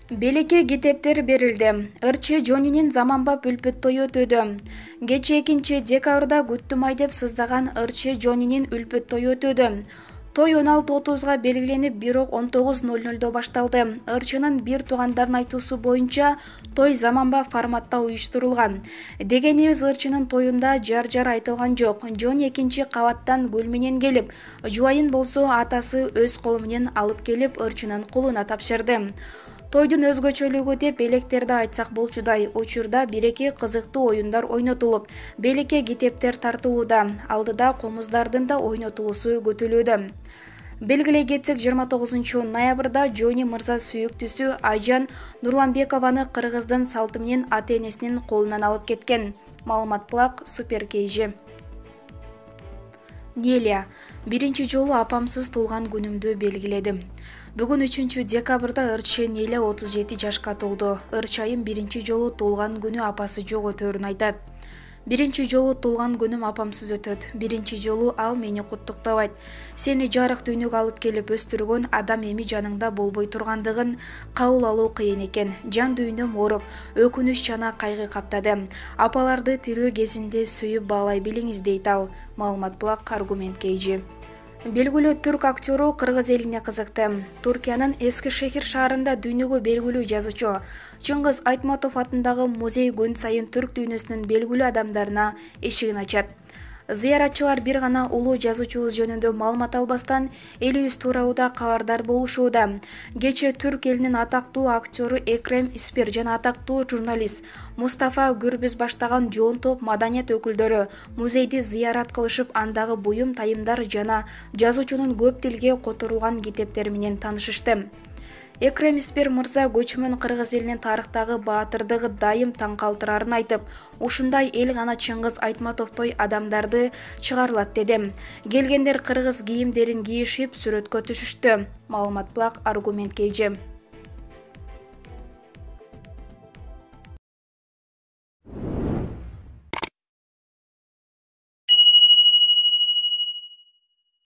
Белекке китептер берилди. Ырчы Жонинин заманбап үлпүт тою өтүүдө. Кечээ 2-декабрда күттүм ай деп сыздаган Ырчы Жонинин үлпүт тою өтүүдө. Той 16:30-га белгиленип, бирок 19:00 башталды. Ырчынын бир туугандардын айтуусу боюнча, той заманбап форматта уюштурулган. Дегенибиз, Ырчынын тоюнда жар айтылган жок. Жони 2-кабаттан гүл менен келип, жубайын болсо атасы өз колу менен алып келип Ырчынын кулуна тапшырды. Тойдун өзгөчөлүгү деп электерди айтсак болчудай. Учурда бир-эки кызыктуу оюндар ойнотулуп, белекке китептер тартылууда. Алдыда комуздардын да ойнотулуусу күтүлүүдө. Белгилей кетсек, 29-ноябрда Жони мырза сүйүктүүсү Айжан Нурланбекованы кыргыздын салты менен ата-энесинин колунан алып кеткен. Маалымат Плак, Супер KG. Неля: биринчи жолу апамсыз туулган күнүмдү белгиледим. Бүгүн 3-декабрда Ырчы Неля 37 жашка толду. Ырчайым биринчи жолу туулган күнү апасы жок өтөрүн айтат. Биринчи жолу туулган күнүм апамсыз өтөт. Биринчи жолу ал мени куттуктабайт. Сени жарык дүйнөгө алып келип өстүргөн адам эми жаныңда болбой тургандыгын кабыл алуу кыйын экен. Жан дүйнөм ооруп, өкүнүч жана кайгы каптады. Апаларды тирүү кезинде сүйүп баалай билиңиз, дейт ал. Маалымат Плак, Аргумент KG. Белгилүү түрк актеру кыргыз элине кызыкты. Туркиянын Эскишехир шаарында дүйнөгө белгилүү жазуучу Чыңгыз Айтматов атындагы музей күн сайын түрк дүйнөсүнүн белгилүү адамдарына эшигин ачат. Зыяратчылар бир гана улуу жазуучубуз жөнүндө маалымат албастан элибиз тууралууда кабардар болушууда. Кечээ түрк элинин атактуу актеру Экрем Испир жана атактуу журналист Мустафа Гүрбүз баштаган жоон топ маданият өкүлдөрү музейди зыярат кылышып, андагы буюм тайымдар жана жазуучунун көп тилге которулган китептери менен таанышышты. Экрем Испир мырза көчмөн кыргыз элинин тарыхтагы баатырдыгы дайым таң калтырарын айтып, ушундай эл гана Чыңгыз Айтматовдой адамдарды чыгарылат деди. Келгендер кыргыз кийимдерин кийишип сүрөткө түшүштү. Маалымат Плак, Аргумент KG.